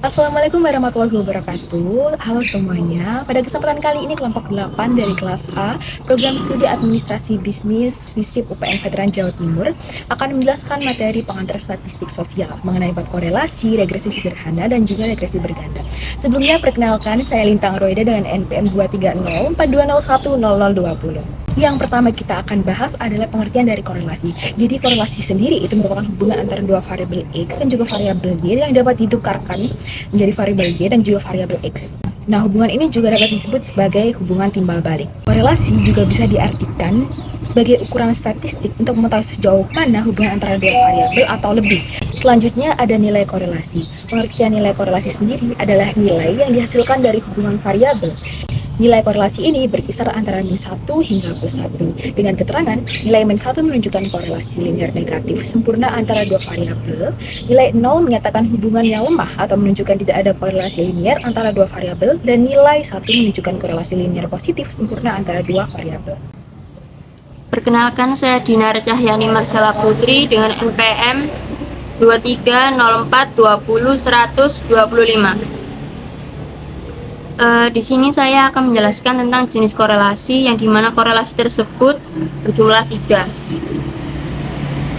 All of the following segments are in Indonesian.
Assalamualaikum warahmatullahi wabarakatuh. Halo semuanya. Pada kesempatan kali ini kelompok 8 dari kelas A, program studi administrasi bisnis FISIP UPN Veteran Jawa Timur akan menjelaskan materi pengantar statistik sosial mengenai bab korelasi, regresi sederhana, dan juga regresi berganda. Sebelumnya perkenalkan, saya Lintang Roida dengan NPM 23042010020. Yang pertama kita akan bahas adalah pengertian dari korelasi. Jadi korelasi sendiri itu merupakan hubungan antara dua variabel X dan juga variabel Y yang dapat ditukarkan menjadi variabel Y dan juga variabel X. Nah, hubungan ini juga dapat disebut sebagai hubungan timbal balik. Korelasi juga bisa diartikan sebagai ukuran statistik untuk mengetahui sejauh mana hubungan antara dua variabel atau lebih. Selanjutnya ada nilai korelasi. Pengertian nilai korelasi sendiri adalah nilai yang dihasilkan dari hubungan variabel. Nilai korelasi ini berkisar antara min 1 hingga plus 1. Dengan keterangan, nilai min 1 menunjukkan korelasi linear negatif sempurna antara dua variabel, nilai 0 menyatakan hubungan yang lemah atau menunjukkan tidak ada korelasi linear antara dua variabel, dan nilai 1 menunjukkan korelasi linear positif sempurna antara dua variabel. Perkenalkan, saya Dinar Cahyani Marsala Putri dengan NPM 2304200125. Di sini saya akan menjelaskan tentang jenis korelasi, yang dimana korelasi tersebut berjumlah 3.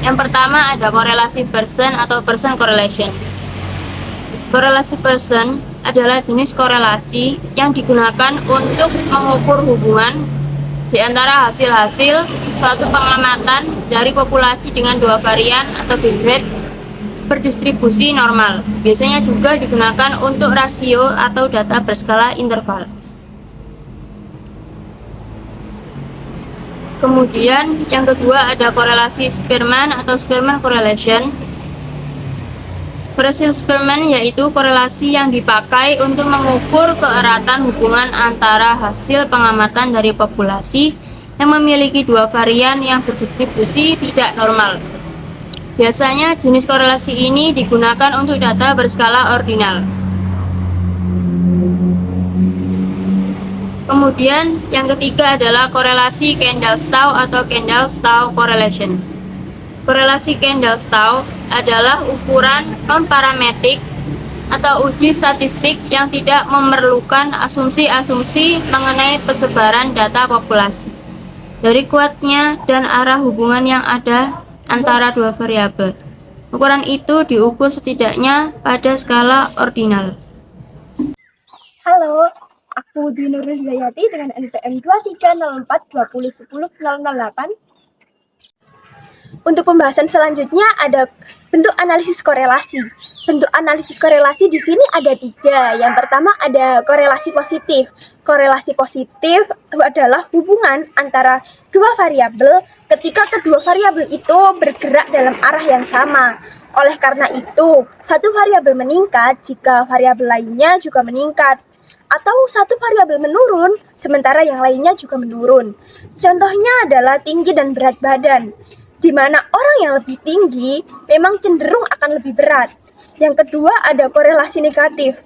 Yang pertama ada korelasi person atau person correlation. Korelasi person adalah jenis korelasi yang digunakan untuk mengukur hubungan di antara hasil-hasil suatu pengamatan dari populasi dengan dua varian atau bitrate berdistribusi normal. Biasanya juga digunakan untuk rasio atau data berskala interval. Kemudian yang kedua ada korelasi Spearman atau Spearman correlation. Korelasi Spearman yaitu korelasi yang dipakai untuk mengukur keeratan hubungan antara hasil pengamatan dari populasi yang memiliki dua varian yang berdistribusi tidak normal. Biasanya jenis korelasi ini digunakan untuk data berskala ordinal. Kemudian yang ketiga adalah korelasi Kendall-Stau atau Kendall-Stau correlation. Korelasi Kendall-Stau adalah ukuran non-parametrik atau uji statistik yang tidak memerlukan asumsi-asumsi mengenai persebaran data populasi dari kuatnya dan arah hubungan yang ada antara dua variabel. Ukuran itu diukur setidaknya pada skala ordinal. Halo, aku Dwi Nurul Hidayati dengan NPM 230420100008. Untuk pembahasan selanjutnya ada bentuk analisis korelasi. Bentuk analisis korelasi di sini ada 3. Yang pertama ada korelasi positif. Korelasi positif adalah hubungan antara dua variabel ketika kedua variabel itu bergerak dalam arah yang sama. Oleh karena itu, satu variabel meningkat jika variabel lainnya juga meningkat, atau satu variabel menurun sementara yang lainnya juga menurun. Contohnya adalah tinggi dan berat badan, di mana orang yang lebih tinggi memang cenderung akan lebih berat. Yang kedua ada korelasi negatif.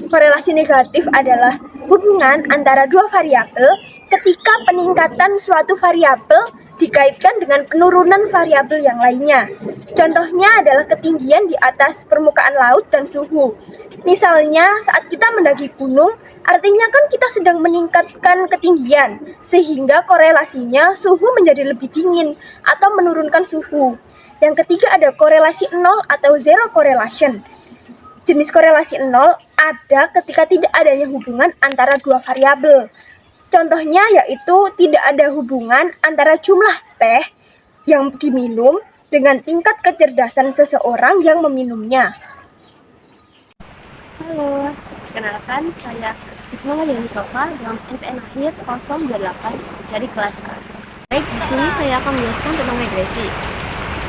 Korelasi negatif adalah hubungan antara dua variabel ketika peningkatan suatu variabel dikaitkan dengan penurunan variabel yang lainnya. Contohnya adalah ketinggian di atas permukaan laut dan suhu. Misalnya saat kita mendaki gunung, artinya kan kita sedang meningkatkan ketinggian, sehingga korelasinya suhu menjadi lebih dingin atau menurunkan suhu. Yang ketiga ada korelasi nol atau zero correlation. Jenis korelasi nol ada ketika tidak adanya hubungan antara dua variabel. Contohnya yaitu tidak ada hubungan antara jumlah teh yang diminum dengan tingkat kecerdasan seseorang yang meminumnya. Halo, kenalkan saya Hikmah Dewi Sofa dengan NPM akhir 028 dari kelas A. Baik, di sini saya akan menjelaskan tentang regresi.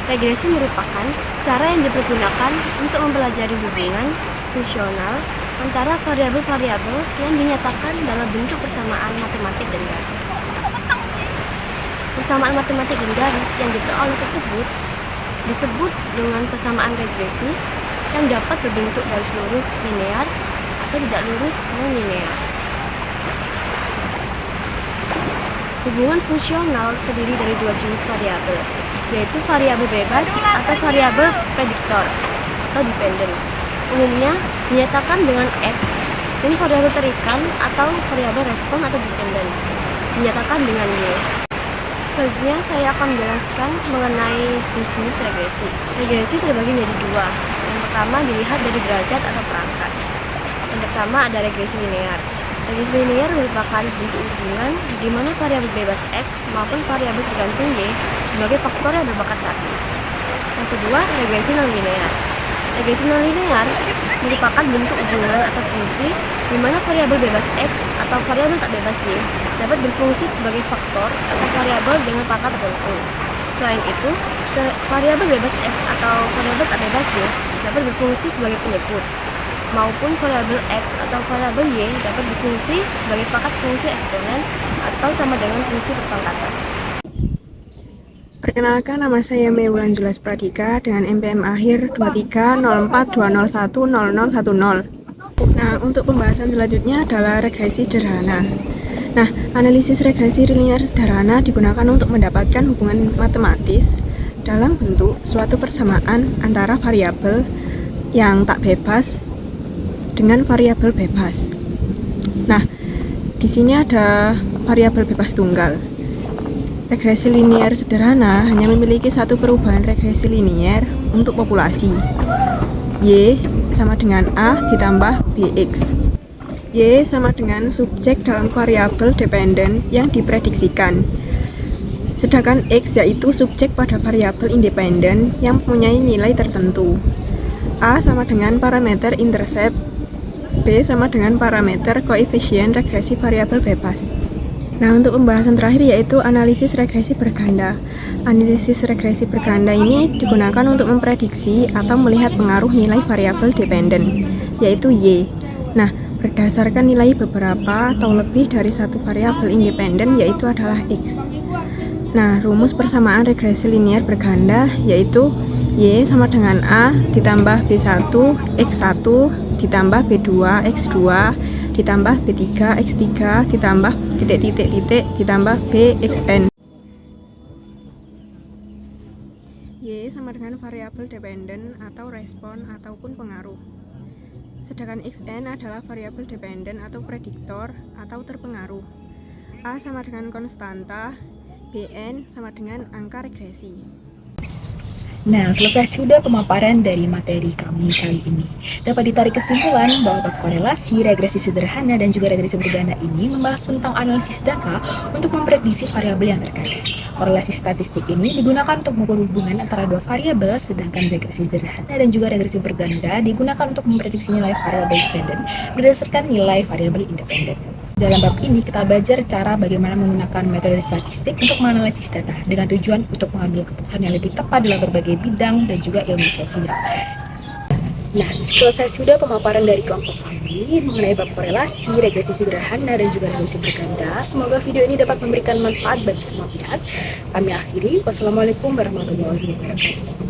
Regresi merupakan cara yang dipergunakan untuk mempelajari hubungan fungsional antara variabel-variabel yang dinyatakan dalam bentuk persamaan matematik dan garis. Persamaan matematik dan garis yang diperoleh tersebut disebut dengan persamaan regresi yang dapat berbentuk garis lurus linear atau tidak lurus non-linear. Hubungan fungsional terdiri dari dua jenis variabel, yaitu variabel bebas atau variabel prediktor atau dependent. Umumnya, Dinyatakan dengan X. Ini variabel terikat atau variabel respon atau dependen. Dinyatakan dengan Y. Selanjutnya saya akan menjelaskan mengenai jenis regresi. Regresi terbagi menjadi dua. Yang pertama dilihat dari derajat atau perangkat. Yang pertama ada regresi linear. Regresi linear merupakan bentuk hubungan di mana variabel bebas X maupun variabel tergantung Y sebagai faktor yang berbakat satu. Yang kedua, regresi non-linear. Regresi non-linear merupakan bentuk hubungan atau fungsi di mana variabel bebas X atau variabel tak bebas Y dapat berfungsi sebagai faktor atau variabel dengan pangkat tertentu. Selain itu, variabel bebas X atau variabel tak bebas Y dapat berfungsi sebagai penyebut, maupun variabel X atau variabel Y dapat berfungsi sebagai pangkat fungsi eksponen atau sama dengan fungsi perpangkatan. Perkenalkan, nama saya Mewulan Julas Pradika dengan NPM akhir 23042010010. Nah, untuk pembahasan selanjutnya adalah regresi sederhana. Nah, analisis regresi linear sederhana digunakan untuk mendapatkan hubungan matematis dalam bentuk suatu persamaan antara variabel yang tak bebas dengan variabel bebas. Nah, di sini ada variabel bebas tunggal. Regresi linear sederhana hanya memiliki satu perubahan regresi linear untuk populasi. Y sama dengan A ditambah BX. Y sama dengan subjek dalam variabel dependen yang diprediksikan. Sedangkan X yaitu subjek pada variabel independen yang mempunyai nilai tertentu. A sama dengan parameter intercept. B sama dengan parameter koefisien regresi variabel bebas. Nah, untuk pembahasan terakhir yaitu analisis regresi berganda. Analisis regresi berganda ini digunakan untuk memprediksi atau melihat pengaruh nilai variabel dependen, yaitu Y. Nah, berdasarkan nilai beberapa atau lebih dari satu variabel independen, yaitu adalah X. Nah, rumus persamaan regresi linear berganda yaitu Y sama dengan A ditambah B1 X1 ditambah B2 X2 ditambah B3 X3 ditambah titik-titik-titik ditambah B Xn. Y sama dengan variabel dependen atau respon ataupun pengaruh. Sedangkan Xn adalah variabel dependen atau prediktor atau terpengaruh. A sama dengan konstanta, Bn sama dengan angka regresi. Nah, selesai sudah pemaparan dari materi kami kali ini. Dapat ditarik kesimpulan bahwa bab korelasi, regresi sederhana, dan juga regresi berganda ini membahas tentang analisis data untuk memprediksi variabel yang terkait. Korelasi statistik ini digunakan untuk mengukur hubungan antara dua variabel, sedangkan regresi sederhana dan juga regresi berganda digunakan untuk memprediksi nilai variabel dependen berdasarkan nilai variabel independen. Dalam bab ini kita belajar cara bagaimana menggunakan metode statistik untuk menganalisis data dengan tujuan untuk mengambil keputusan yang lebih tepat dalam berbagai bidang dan juga ilmu sosial. Nah, selesai sudah pemaparan dari kelompok kami mengenai bab korelasi, regresi sederhana, dan juga regresi berganda. Semoga video ini dapat memberikan manfaat bagi semua pihak. Kami akhiri. Wassalamualaikum warahmatullahi wabarakatuh.